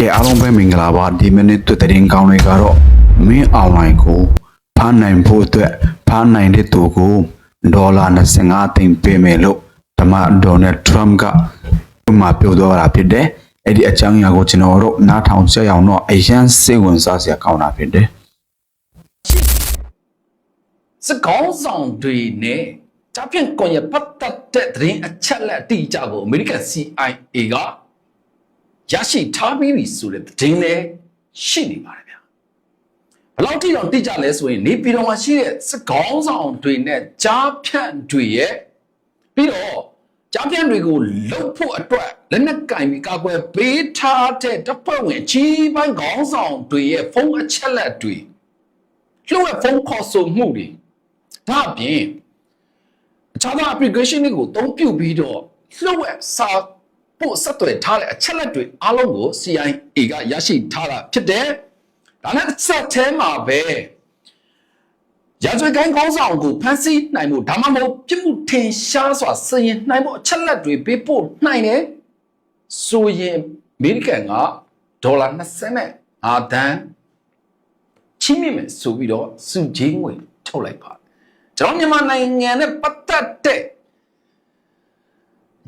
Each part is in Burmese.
ကဲအားလုံးပဲမင်္ဂလာပါဒီမိနစ်တွေ့တဲ့ကောင်းတွေကတော့မင်းအွန်လိုင်းကိုဖမ်းနိုင်ဖို့အတွက်ဖမ်းနိုင်တဲ့သူကိုဒေါ်လာ25သိန်းပေးမယ်လို့ဓမ္မဒေါ်နယ်ထရမ့်ကပြောသွားတာဖြစ်တယ်အဲ့ဒီအကြောင်းအရာကိုကျွန်တော်တို့နားထောင်ကြရအောင်တော့အရန်စိတ်ဝင်စားစရာကောင်းတာဖြစ်တယ်စကောင်းဆောင်တွေနဲ့ဂျပန်ကွန်ရက်ပတ်သက်တဲ့သတင်းအချက်လက်အတိအကျကိုအမေရိကန် CIA ကရရှိထားပြီးပြီဆိုတဲ့သတင်းလည်းရှိနေပါတယ်ဗျာဘယ်လောက်ထိတော့တိကျလဲဆိုရင်နေပြည်တော်မှာရှိတဲ့စကောင်းဆောင်တွေနဲ့ဂျပန်တွေရဲ့ပြီးတော့ဂျပန်တွေကိုလှုပ်ဖို့အတွက်လက်နက်ကင်ပြီးကာကွယ်ပေးထားတဲ့တပ်ဖွဲ့ဝင်အကြီးပိုင်းခေါင်းဆောင်တွေရဲ့ဖုန်းအချက်လက်တွေလှုပ်ဖုန်းခေါ်ဆိုမှုတွေဒါအပြင်အခြားသော application တွေကိုအသုံးပြုပြီးတော့လှုပ်စာပို့ဆက်သွယ်ထားတဲ့အချက်လက်တွေအားလုံးကို CIA ကရရှိထားတာဖြစ်တယ်။ဒါနဲ့ဆက်ထဲမှာပဲရာဇဝတ်ကိုင်းခေါင်းဆောင်ကိုဖမ်းဆီးနိုင်မှုဒါမှမဟုတ်ပြစ်မှုထင်ရှားစွာစီရင်နိုင်မှုအချက်လက်တွေပေးပို့နိုင်တယ်ဆိုရင်အမေရိကန်ကဒေါ်လာ25သန်းချီးမြှင့်မယ်ဆိုပြီးတော့စုချင်းငွေထုတ်လိုက်ပါတယ်။ကျွန်တော်မြန်မာနိုင်ငံနဲ့ပတ်သက်တဲ့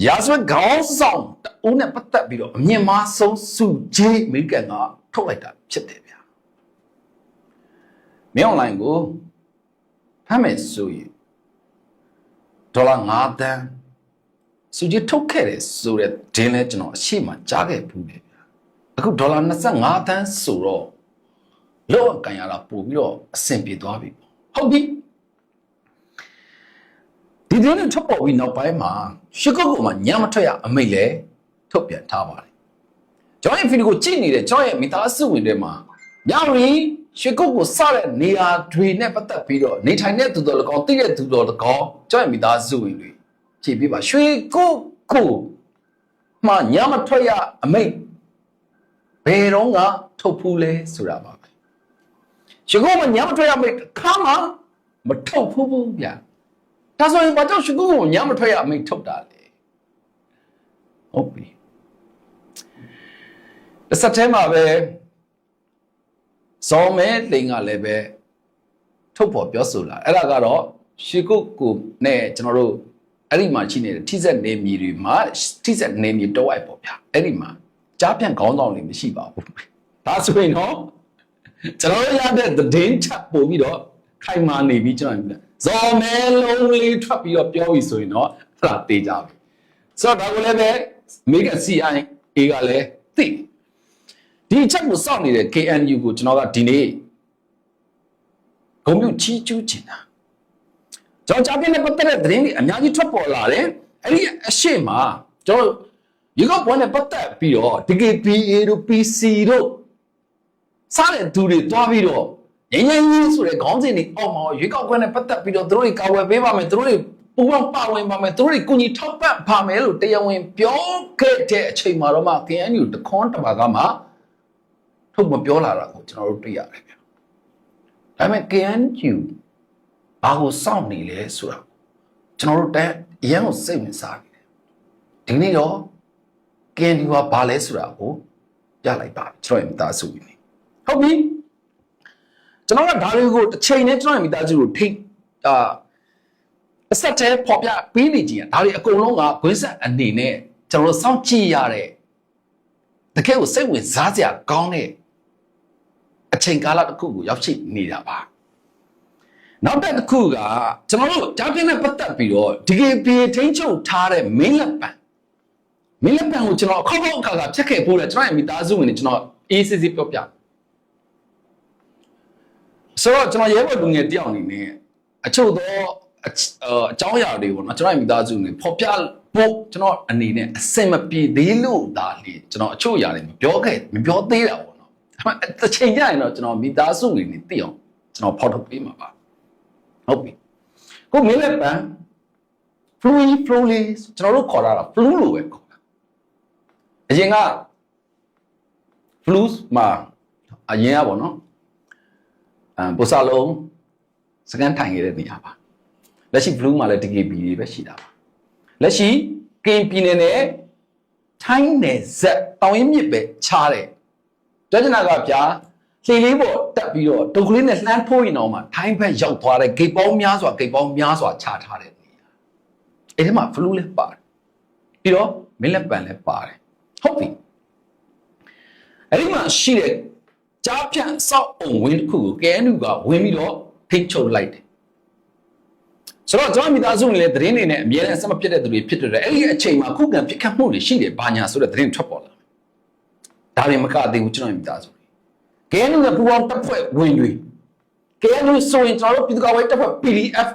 ရာဇဝတ်ခေါင်းဆောင်တဦးနဲ့ပတ်သက်ပြီးတော့အမြင့်မားဆုံးစုချင်းအမေရိကန်ကထုတ်လိုက်တာဖြစ်တယ်ဗျာ။မြန်မာ online ကိုဖမ်းမယ်ဆိုရင်ဒေါ်လာ5သန်းစုချင်းထုတ်ခဲ့တယ်ဆိုတဲ့ဒင်းလဲကျွန်တော်အရှိမကြားခဲ့ဘူးလေဗျာ။အခုဒေါ်လာ25သန်းဆိုတော့လောက်ကန်ရတာပို့ပြီးတော့အဆင်ပြေသွားပြီပေါ့။ဟုတ်ပြီ။ဒီဒင်းနဲ့ထုတ်ပေါ်ပြီးနောက်ပိုင်းမှာရှစ်ကုတ်ကမှညမထွက်ရအမိတ်လဲထုတ်ပြန်ထားပါတယ်။ကျွန်တော်ရဲ့ဗီဒီယိုကိုကြည့်နေတဲ့ကျွန်တော်ရဲ့မိသားစုဝင်တွေမှာညရီရှစ်ကုတ်ကိုစတဲ့နေရာတွေနဲ့ပတ်သက်ပြီးတော့နေထိုင်တဲ့သူတော်၎င်းသိတဲ့သူတော်၎င်းကျွန်တော်ရဲ့မိသားစုဝင်တွေကြည့်ပြပါရွှေကုတ်ကိုမှညမထွက်ရအမိတ်ဘယ်တော့ကထုတ်ဖူးလဲဆိုတာပါပဲ။ရှစ်ကုတ်မှညမထွက်ရအမိတ်ခါမှမထုတ်ဖူးဘူးဗျာ။ဒါဆိုရင်ဘာကြောင့်ရှုပ်ကိုညမထွက်ရအမိတ်ထုတ်တာလဲဟုတ်ပြီတစ်ဆက်တည်းမှာပဲဇော်မဲလိန်ကလည်းပဲထုတ်ဖော်ပြောဆိုလာအဲ့ဒါကတော့ရှီကုတ်ကိုနဲ့ကျွန်တော်တို့အဲ့ဒီမှာရှိနေတဲ့ထိစက်နေမြေတွေမှာထိစက်နေမြေတော့အိုက်ပေါ့ဗျာအဲ့ဒီမှာကြားပြန်ခေါင်းဆောင်တွေမရှိပါဘူးဒါဆိုရင်တော့ကျွန်တော်ရတဲ့သတင်းချက်ပို့ပြီးတော့ခိုင်မာနေပြီကျွန်တော်ဇော်မဲလုံးလေးထွက်ပြီးတော့ပြောပြီဆိုရင်တော့အဲ့ဒါတေးကြပြီဆိုတော့ဒါကိုလည်းပဲအမေရိကန် CIA ကလည်းသိဒီချက်ကိုစောင့်နေတဲ့ KNU ကိုကျွန်တော်ကဒီနေ့ဂုဏ်ပြုချီးကျူးချင်တာကျွန်တော်ကြားပြတဲ့ပတ်သက်တဲ့သတင်းတွေအများကြီးထွက်ပေါ်လာတယ်အဲ့ဒီအရှိမကျွန်တော်ဒီကဘောနဲ့ပတ်သက်ပြီးတော့ DKPA တို့ PC တို့စားတဲ့သူတွေတွားပြီးတော့ငင်းငင်းဆိုတဲ့ခေါင်းစဉ်တွေအောက်မှာရွေးကောက်ပွဲနဲ့ပတ်သက်ပြီးတော့သူတို့တွေကာဝယ်ပေးပါမယ်သူတို့တွေပူပေါင်းပါဝင်ပါမယ်သူတို့တွေကုညီထောက်ပံ့ပါမယ်လို့တရားဝင်ပြောခဲ့တဲ့အချိန်မှာတော့မှ KNU တခွန်းတပါကမှထုတ်မပြောလာတာကိုကျွန်တော်တို့တွေ့ရတယ်ဗျ။ဒါပေမဲ့ KNU ဘာကိုစောင့်နေလဲဆိုတာကျွန်တော်တို့အရင်ကစိတ်ဝင်စားနေတယ်။ဒီနေ့တော့ KNU ကဘာလဲဆိုတာကိုပြလိုက်ပါကျွန်တော်ရဲ့မိသားစုဝင်နေဟုတ်ပြီကျွန်တော်ကဒါတွေကိုတစ်ချိန်နဲ့ကျွန်တော်ရဲ့မိသားစုကိုထိအဆက်တည်းပေါ်ပြပေးနေကြတယ်ဒါတွေအကုန်လုံးကဝင်းဆက်အနေနဲ့ကျွန်တော်တို့စောင့်ကြည့်ရတဲ့တကယ်ကိုစိတ်ဝင်စားစရာကောင်းတဲ့အချိန်ကာလတစ်ခုကိုရောက်ရှိနေတာပါနောက်တစ်ခုကကျွန်တော်တို့ဂျာတင်နဲ့ပတ်သက်ပြီးတော့ DKPA ထိန်းချုပ်ထားတဲ့မင်းလက်ပံကိုကျွန်တော်အခါဖြတ်ခဲ့ပို့တယ်ကျွန်တော်ရဲ့မိသားစုဝင်တွေကျွန်တော် ACC ပြောပြဆိုတော့ကျွန်တော်ရဲဘော်လူငယ်တယောက်အနေနဲ့အချို့သောအကြောင်းအရာတွေပေါ့နော်ကျွန်တော်မိသားစုနေဖော်ပြဖို့ကျွန်တော်အနေနဲ့အစင်မပြေသေးလို့ဒါလေကျွန်တော်အချို့အရာတွေမပြောသေးတာပေါ့နော်တစ်ချိန်ကျရင်တော့ကျွန်တော်မိသားစုတွေနေသိအောင်ကျွန်တော်ဖော်ထုတ်ပေးမှာပါဟုတ်ပြီကိုမင်းလည်းပန်း flow လေးကျွန်တော်တို့ခေါ်တာ flow လို့ပဲခေါ်တာအရင်က flow မှာအရင်ကပေါ့နော်ပိုစာလုံးစကန်ထိုင်ခဲ့တဲ့နေရာပါလက်ရှိ blue မှာလည်း DKB တွေပဲရှိတာပါလက်ရှိ KP နဲ့ထိုင်းနယ်ဇက်တောင်ရင်းမြစ်ပဲချားတဲ့ ပြောချင်တာကဗျာလှေလေးပေါ်တက်ပြီးတော့ဒုတ်ကလေးနဲ့လှမ်းထိုးရင်တော့မှထိုင်းဘက်ရောက်သွားတဲ့ဂိတ်ပေါင်းများစွာချထားတဲ့နေရာအဲ့ဒီမှာဖလူးလည်းပါတယ်ပြီးတော့မင်းလက်ပံလည်းပါတယ်ဟုတ်ပြီအဲ့ဒီမှာရှိတဲ့ကြားဖြန့်စောက်အုံဝင်းတစ်ခုကို KNU ကဝင်ပြီးတော့ထိတ်ချုပ်လိုက်တယ်ဆိုတော့ကျွန်တော်မိသားစုတွေလည်းသတင်းတွေနဲ့အများနဲ့ဆက်မပြတ်တဲ့သူတွေဖြစ်တယ်အဲ့ဒီအချိန်မှာခုခံပြစ်ခတ်မှုတွေရှိတယ်ဘာညာဆိုတဲ့သတင်းထွက်ပေါ်လာဒါတွေမကသေးဘူးကျွန်တော်မိသားစုတွေ KNU နဲ့ပူပေါင်းတပ်ဖွဲ့ဝင်တွေ KNU ဆိုရင်ကျွန်တော်တို့ပြည်သူ့ကာကွယ်တပ်ဖွဲ့ PDF